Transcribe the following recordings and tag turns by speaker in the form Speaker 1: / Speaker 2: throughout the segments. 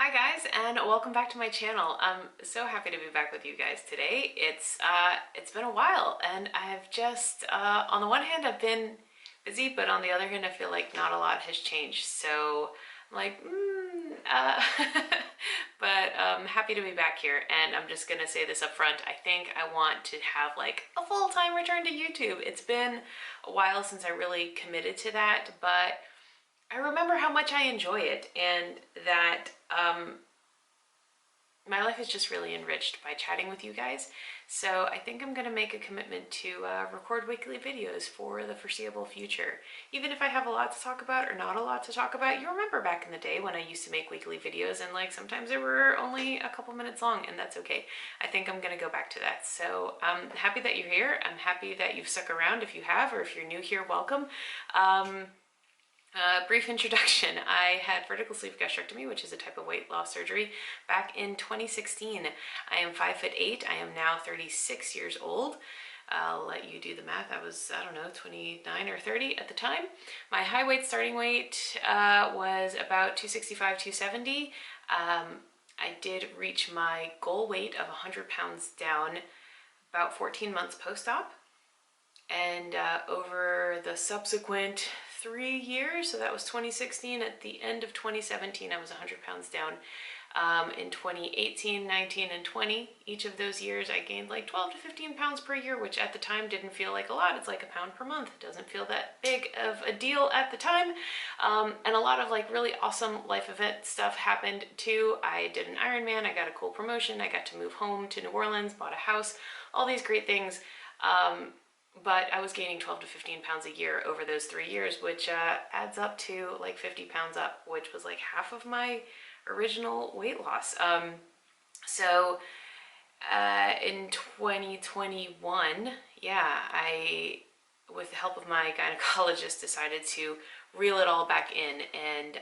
Speaker 1: Hi guys, and welcome back to my channel. I'm so happy to be back with you guys today. It's been a while, and I've just on the one hand I've been busy, but on the other hand I feel like not a lot has changed. So I'm like, but happy to be back here. And I'm just gonna say this up front. I think I want to have like a full-time return to YouTube. It's been a while since I really committed to that, but I remember how much I enjoy it, and that my life is just really enriched by chatting with you guys. So I think I'm going to make a commitment to record weekly videos for the foreseeable future. Even if I have a lot to talk about or not a lot to talk about, you remember back in the day when I used to make weekly videos and like sometimes they were only a couple minutes long, and that's okay. I think I'm going to go back to that. So I'm happy that you're here. I'm happy that you've stuck around if you have, or if you're new here, welcome. Brief introduction. I had vertical sleeve gastrectomy, which is a type of weight loss surgery, back in 2016. I am 5'8". I am now 36 years old. I'll let you do the math. I was, I don't know, 29 or 30 at the time. My high weight starting weight was about 265, 270. I did reach my goal weight of 100 pounds down about 14 months post-op. And over the subsequent 3 years, so that was 2016, at the end of 2017 I was 100 pounds down. In 2018, 19, and 20, each of those years I gained like 12 to 15 pounds per year, which at the time didn't feel like a lot. It's like a pound per month. It doesn't feel that big of a deal at the time. And a lot of like really awesome life event stuff happened too. I did an Ironman, I got a cool promotion, I got to move home to New Orleans, bought a house, all these great things. But I was gaining 12 to 15 pounds a year over those 3 years, which adds up to like 50 pounds up, which was like half of my original weight loss. In 2021, yeah, I, with the help of my gynecologist, decided to reel it all back in and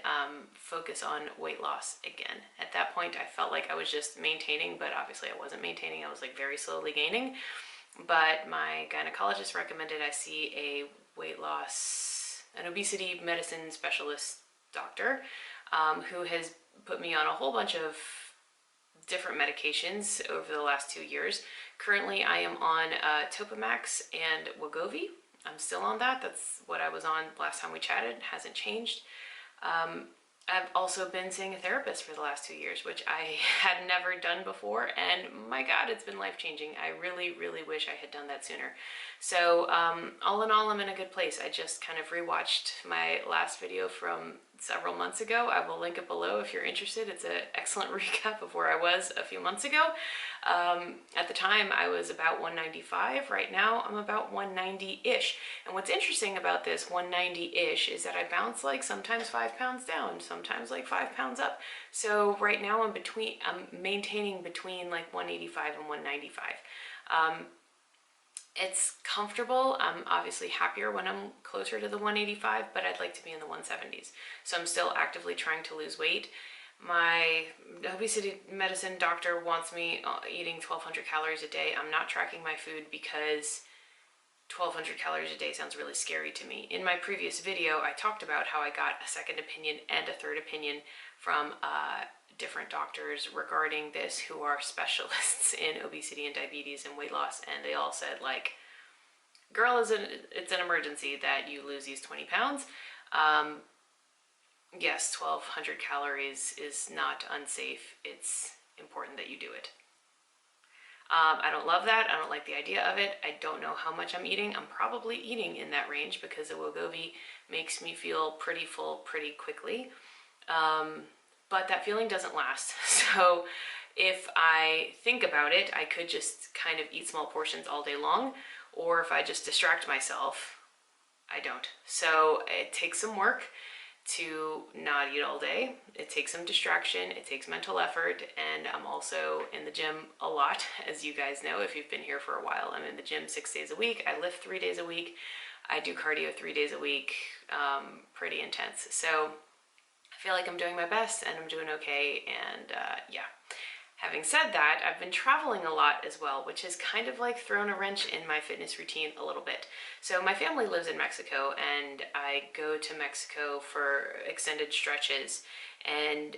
Speaker 1: focus on weight loss again. At that point, I felt like I was just maintaining, but obviously I wasn't maintaining. I was like very slowly gaining. But my gynecologist recommended I see an obesity medicine specialist doctor who has put me on a whole bunch of different medications over the last 2 years. Currently, I am on Topamax and Wegovy. I'm still on that. That's what I was on last time we chatted. It hasn't changed. I've also been seeing a therapist for the last 2 years, which I had never done before, and my God, it's been life-changing. I really, really wish I had done that sooner. So all in all, I'm in a good place. I just kind of rewatched my last video from several months ago. I will link it below if you're interested. It's an excellent recap of where I was a few months ago. At the time, I was about 195. Right now, I'm about 190-ish. And what's interesting about this 190-ish is that I bounce like sometimes 5 pounds down, sometimes like 5 pounds up. So right now I'm maintaining between like 185 and 195. It's comfortable. I'm obviously happier when I'm closer to the 185, but I'd like to be in the 170s. So I'm still actively trying to lose weight. My obesity medicine doctor wants me eating 1,200 calories a day. I'm not tracking my food because 1,200 calories a day sounds really scary to me. In my previous video, I talked about how I got a second opinion and a third opinion from different doctors regarding this who are specialists in obesity and diabetes and weight loss, and they all said like, girl, it's an emergency that you lose these 20 pounds. Yes, 1,200 calories is not unsafe. It's important that you do it. I don't love that. I don't like the idea of it. I don't know how much I'm eating. I'm probably eating in that range because the Wegovy makes me feel pretty full pretty quickly. But that feeling doesn't last. So if I think about it, I could just kind of eat small portions all day long, or if I just distract myself, I don't. So it takes some work to not eat all day. It takes some distraction, it takes mental effort, and I'm also in the gym a lot, as you guys know if you've been here for a while. I'm in the gym 6 days a week, I lift 3 days a week, I do cardio 3 days a week, pretty intense. So I feel like I'm doing my best and I'm doing okay, and yeah. Having said that, I've been traveling a lot as well, which has kind of like thrown a wrench in my fitness routine a little bit. So my family lives in Mexico, and I go to Mexico for extended stretches, and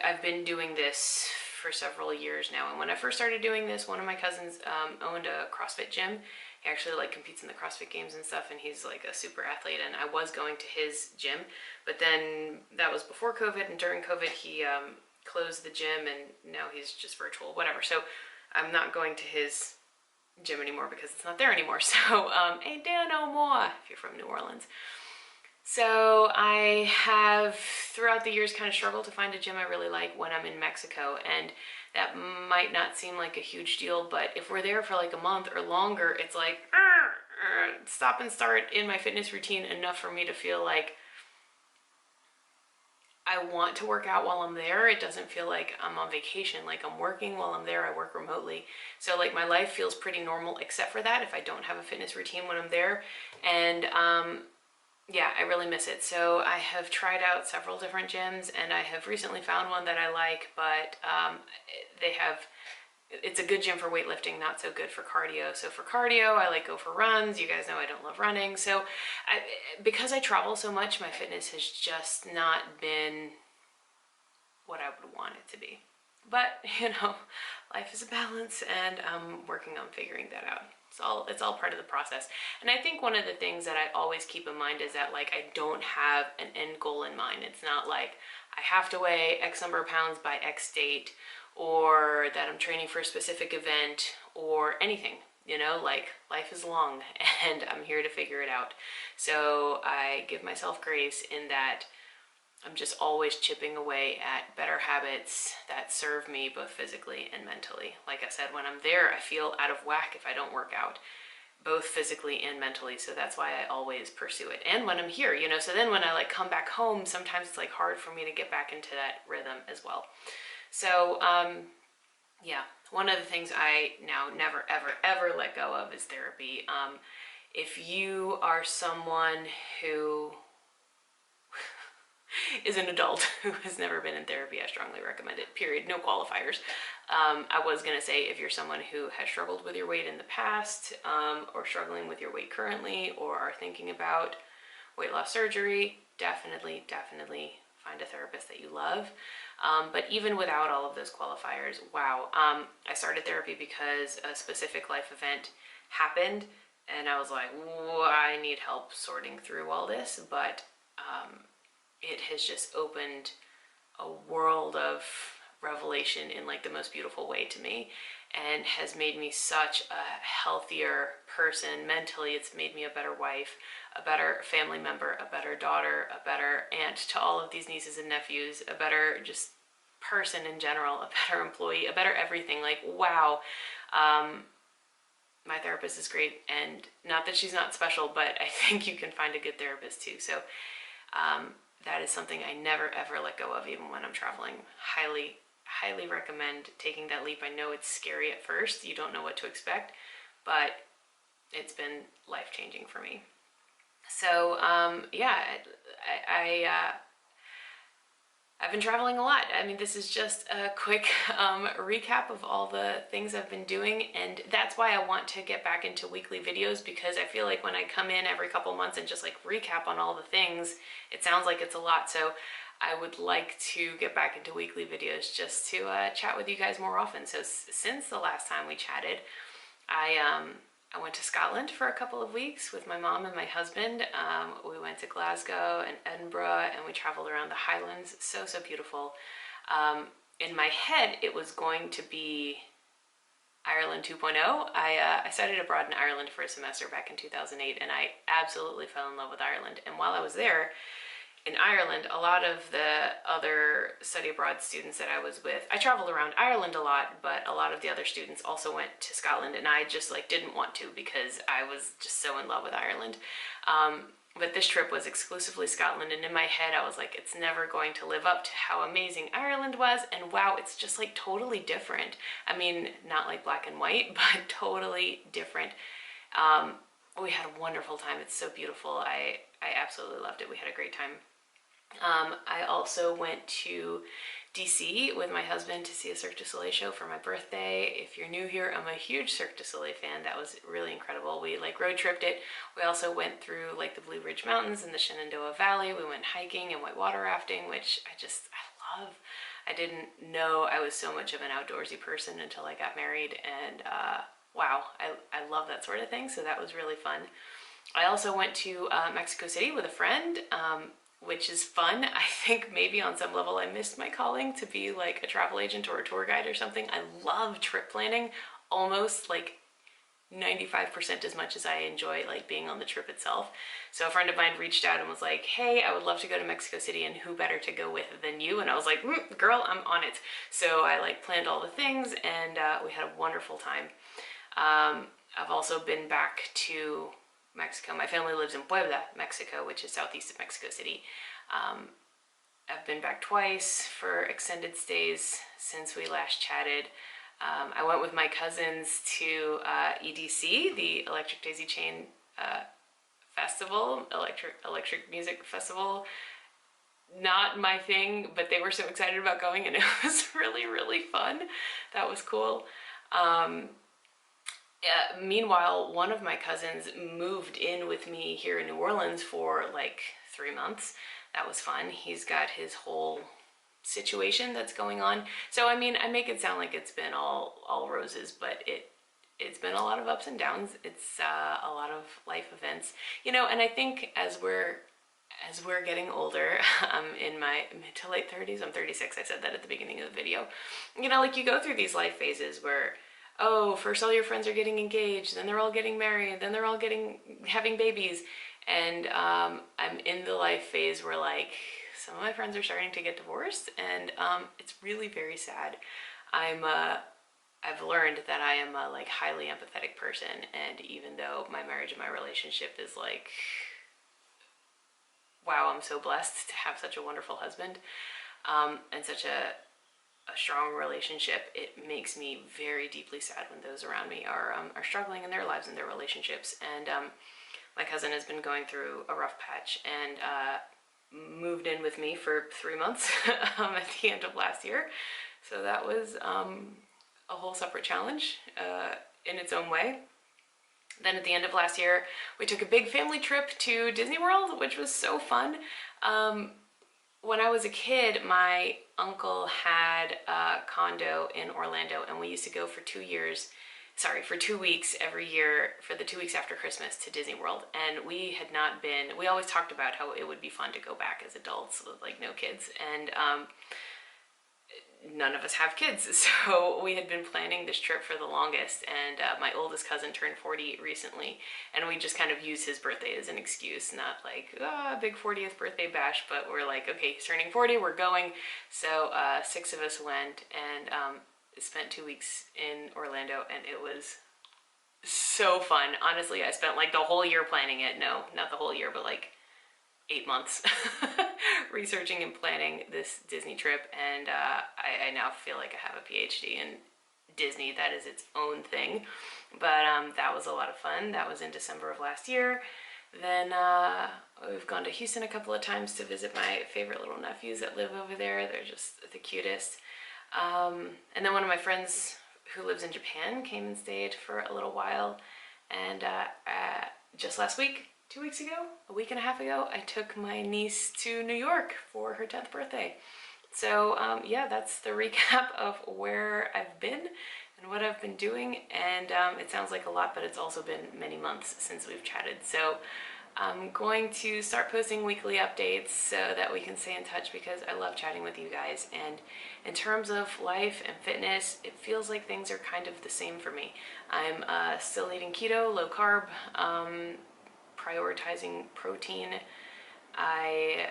Speaker 1: I've been doing this for several years now, and when I first started doing this, one of my cousins owned a CrossFit gym. He actually like competes in the CrossFit games and stuff, and he's like a super athlete, and I was going to his gym, but then that was before COVID, and during COVID he closed the gym, and now he's just virtual, whatever. So I'm not going to his gym anymore because it's not there anymore. So ain't there no more if you're from New Orleans. So I have throughout the years kind of struggled to find a gym I really like when I'm in Mexico, and that might not seem like a huge deal, but if we're there for like a month or longer, it's like stop and start in my fitness routine enough for me to feel like I want to work out while I'm there. It doesn't feel like I'm on vacation, like I'm working while I'm there. I work remotely. So like my life feels pretty normal except for that if I don't have a fitness routine when I'm there. And yeah, I really miss it. So I have tried out several different gyms, and I have recently found one that I like, but it's a good gym for weightlifting, not so good for cardio. So for cardio, I like go for runs. You guys know I don't love running. So because I travel so much, my fitness has just not been what I would want it to be. But, you know, life is a balance, and I'm working on figuring that out. It's all part of the process. And I think one of the things that I always keep in mind is that like I don't have an end goal in mind. It's not like I have to weigh X number of pounds by X date, or that I'm training for a specific event or anything. You know, like life is long and I'm here to figure it out. So I give myself grace in that I'm just always chipping away at better habits that serve me both physically and mentally. Like I said, when I'm there, I feel out of whack if I don't work out, both physically and mentally. So that's why I always pursue it. And when I'm here, you know, so then when I like come back home, sometimes it's like hard for me to get back into that rhythm as well. So, yeah, one of the things I now never, ever, ever let go of is therapy. If you are someone who is an adult who has never been in therapy, I strongly recommend it, period. No qualifiers. I was going to say if you're someone who has struggled with your weight in the past, or struggling with your weight currently, or are thinking about weight loss surgery, definitely find a therapist that you love. But even without all of those qualifiers, wow. I started therapy because a specific life event happened, and I was like, I need help sorting through all this, but it has just opened a world of revelation in like the most beautiful way to me, and has made me such a healthier person mentally. It's made me a better wife, a better family member, a better daughter, a better aunt to all of these nieces and nephews, a better just person in general, a better employee, a better everything. Like, wow. My therapist is great, and not that she's not special, but I think you can find a good therapist too. So that is something I never ever let go of, even when I'm traveling. Highly recommend taking that leap. I know it's scary at first. You don't know what to expect, but it's been life-changing for me. So yeah, I've been traveling a lot. I mean, this is just a quick recap of all the things I've been doing, and that's why I want to get back into weekly videos, because I feel like when I come in every couple months and just like recap on all the things, it sounds like it's a lot. So I would like to get back into weekly videos just to chat with you guys more often. So since the last time we chatted, I went to Scotland for a couple of weeks with my mom and my husband. We went to Glasgow and Edinburgh, and we traveled around the Highlands. So beautiful. In my head, it was going to be Ireland 2.0. I studied abroad in Ireland for a semester back in 2008, and I absolutely fell in love with Ireland. And while I was there, in Ireland, a lot of the other study abroad students that I was with, I traveled around Ireland a lot, but a lot of the other students also went to Scotland, and I just like didn't want to because I was just so in love with Ireland. But this trip was exclusively Scotland, and in my head I was like, it's never going to live up to how amazing Ireland was, and wow, it's just like totally different. I mean, not like black and white, but totally different. We had a wonderful time. It's so beautiful. I absolutely loved it. We had a great time. I also went to DC with my husband to see a Cirque du Soleil show for my birthday. If you're new here, I'm a huge Cirque du Soleil fan. That was really incredible. We like road tripped it. We also went through like the Blue Ridge Mountains and the Shenandoah Valley. We went hiking and whitewater rafting, which I love. I didn't know I was so much of an outdoorsy person until I got married, and wow, I love that sort of thing, so that was really fun. I also went to Mexico City with a friend, which is fun. I think maybe on some level I missed my calling to be like a travel agent or a tour guide or something. I love trip planning almost like 95% as much as I enjoy like being on the trip itself. So a friend of mine reached out and was like, hey, I would love to go to Mexico City, and who better to go with than you? And I was like, girl, I'm on it. So I like planned all the things, and we had a wonderful time. I've also been back to Mexico. My family lives in Puebla, Mexico, which is southeast of Mexico City. I've been back twice for extended stays since we last chatted. I went with my cousins to EDC, the Electric Daisy Chain Festival, electric music festival. Not my thing, but they were so excited about going, and it was really, really fun. That was cool. Meanwhile, one of my cousins moved in with me here in New Orleans for like 3 months. That was fun. He's got his whole situation that's going on. So I mean, I make it sound like it's been all roses, but it's been a lot of ups and downs. It's a lot of life events, you know. And I think as we're getting older, I'm in my mid to late 30s. I'm 36. I said that at the beginning of the video. You know, like you go through these life phases where, oh, first all your friends are getting engaged, then they're all getting married, then they're all having babies, and I'm in the life phase where like some of my friends are starting to get divorced, and it's really very sad. I've learned that I am a like highly empathetic person, and even though my marriage and my relationship is like, wow, I'm so blessed to have such a wonderful husband, and such a strong relationship, it makes me very deeply sad when those around me are struggling in their lives and their relationships. And my cousin has been going through a rough patch, and moved in with me for 3 months at the end of last year. So that was a whole separate challenge in its own way. Then at the end of last year, we took a big family trip to Disney World, which was so fun. When I was a kid, my uncle had a condo in Orlando, and we used to go for 2 weeks every year for the 2 weeks after Christmas to Disney World. And we had not been, we always talked about how it would be fun to go back as adults with like no kids. And none of us have kids, so we had been planning this trip for the longest, and my oldest cousin turned 40 recently, and we just kind of used his birthday as an excuse, not like a big 40th birthday bash, but we're like, okay, he's turning 40, we're going. So 6 of us went, and spent 2 weeks in Orlando, and it was so fun. Honestly, I spent like the whole year planning it. No, not the whole year, but like 8 months researching and planning this Disney trip, and I now feel like I have a PhD in Disney. That is its own thing, but that was a lot of fun. That was in December of last year. Then we've gone to Houston a couple of times to visit my favorite little nephews that live over there. They're just the cutest. And then one of my friends who lives in Japan came and stayed for a little while, and just last week, 2 weeks ago, a week and a half ago, I took my niece to New York for her 10th birthday. So yeah, that's the recap of where I've been and what I've been doing. And it sounds like a lot, but it's also been many months since we've chatted. So I'm going to start posting weekly updates so that we can stay in touch, because I love chatting with you guys. And in terms of life and fitness, it feels like things are kind of the same for me. I'm still eating keto, low carb, prioritizing protein. I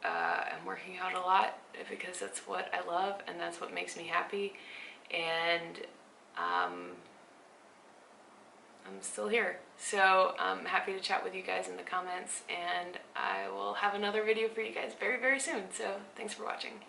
Speaker 1: am working out a lot because that's what I love and that's what makes me happy, and I'm still here. So I'm happy to chat with you guys in the comments, and I will have another video for you guys very, very soon. So thanks for watching.